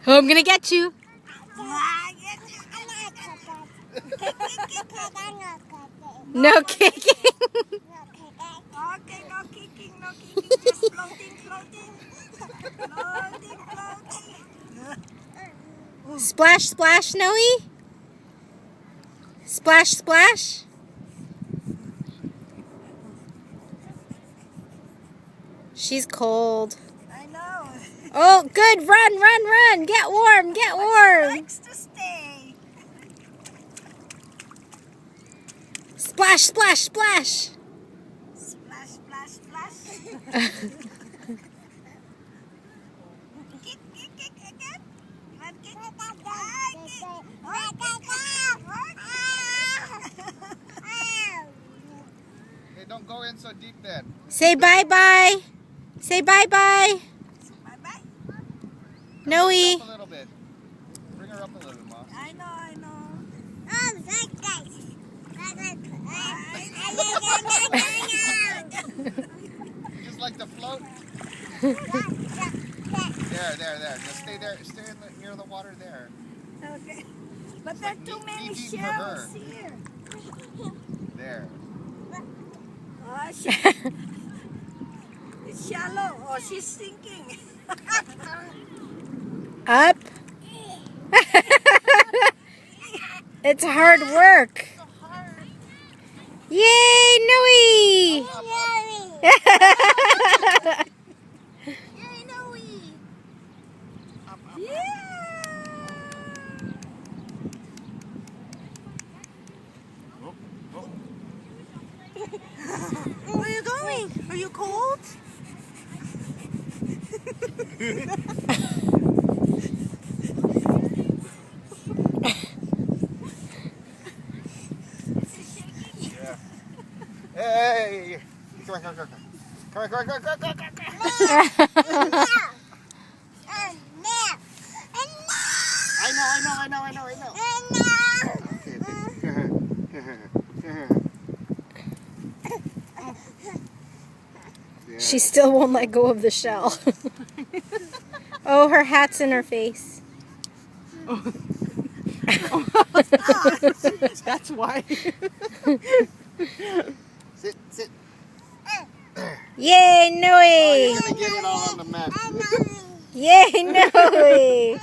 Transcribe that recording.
Oh, I'm gonna get you. No kicking. Okay, no kicking, no kicking. Just floating, floating. Floating, floating. Splash, splash, Noe. Splash, splash. She's cold. I know. Oh, good. Run, run, run. Get warm, get warm. She likes to stay. Splash, splash, splash. Splash, splash, splash. Kick, kick, kick again. You want kick? Ah, kick. Oh, Hey, don't go in so deep then. Say bye-bye. Say bye-bye. bye-bye. Noe. Bring her up a little bit. Bring her up a little, Mom. I know, I know. You just like to float? There. Just stay there. Stay near the water there. Okay. But there are too many knee deep for shells her. here. There. Oh, it's shallow. Oh, she's sinking. Up. It's hard work. Yay, Noe. Where are you going? Are you cold? Yeah. Hey! Come on. Come on. I know. She still won't let go of the shell. Oh, her hat's in her face. That's why. Sit. Yay, Noe. You're gonna get it all on the mat. Yay, Noe.